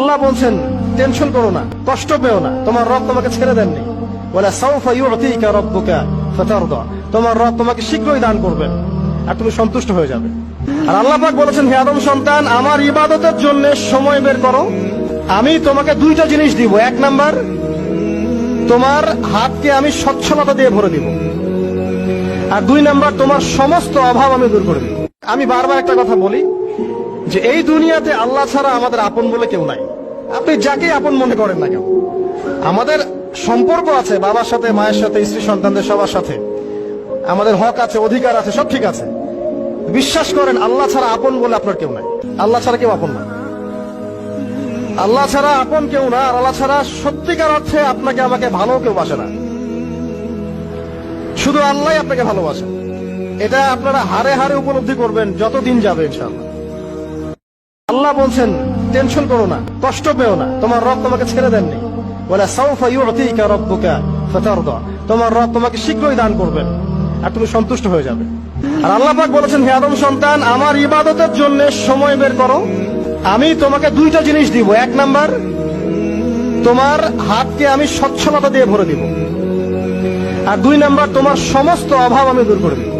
আল্লাহ বলছেন টেনশন করো না, কষ্ট পেও না, তোমার রব তোমাকে ছেড়ে দেননি। ওয়ালা সাউফা ইউতিকা রাব্বুকা ফাতারদা, তোমার রব তোমাকে শীঘ্রই দান করবেন আর তুমি সন্তুষ্ট হয়ে যাবে। আর আল্লাহ পাক বলেছেন, হে আদম সন্তান, আমার ইবাদতের জন্য সময় বের করো, আমি তোমাকে দুইটা জিনিস দিব। এক নাম্বার, তোমার হাতকে আমি সচ্ছলতা দিয়ে ভরে দিব, আর দুই নাম্বার, তোমার সমস্ত অভাব আমি দূর করে দিব। আমি বারবার একটা কথা বলি যে এই দুনিয়াতে আল্লাহ ছাড়া আমাদের আপন বলে কেউ নাই। আপনি যাকে আপন মনে করেন না কেন, আমাদের সম্পর্ক আছে বাবার সাথে, মায়ের সাথে, স্ত্রী সন্তানদের সবার সাথে, আমাদের হক আছে, অধিকার আছে, সব ঠিক আছে। বিশ্বাস করেন, আল্লাহ ছাড়া আপন বলে আপনার কেউ নাই। আল্লাহ ছাড়া কেউ আপন না, আল্লাহ ছাড়া আপন কেউ না। আর আল্লাহ ছাড়া সত্যিকার অর্থে আপনাকে আমাকে ভালো কেউ বাসে না, শুধু আল্লাহ আপনাকে ভালোবাসে। এটা আপনারা হারে হারে উপলব্ধি করবেন যত দিন যাবে ইনশাআল্লাহ। আল্লাহ বলছেন টেনশন করো না, কষ্ট পেও না, তোমার রব তোমাকে ছেড়ে দেননি। ওয়ালা সাউফা ইউতিকা রাব্বুকা ফাতারদা, তোমার রব তোমাকে শীঘ্রই দান করবেন আর তুমি সন্তুষ্ট হয়ে যাবে। আর আল্লাহ পাক বলেছেন, হে আদম সন্তান, আমার ইবাদতের জন্য সময় বের করো, আমি তোমাকে দুইটা জিনিস দিব। এক নাম্বার, তোমার হাতকে আমি সচ্ছলতা দিয়ে ভরে দিব, আর দুই নাম্বার, তোমার সমস্ত অভাব আমি দূর করে দিব।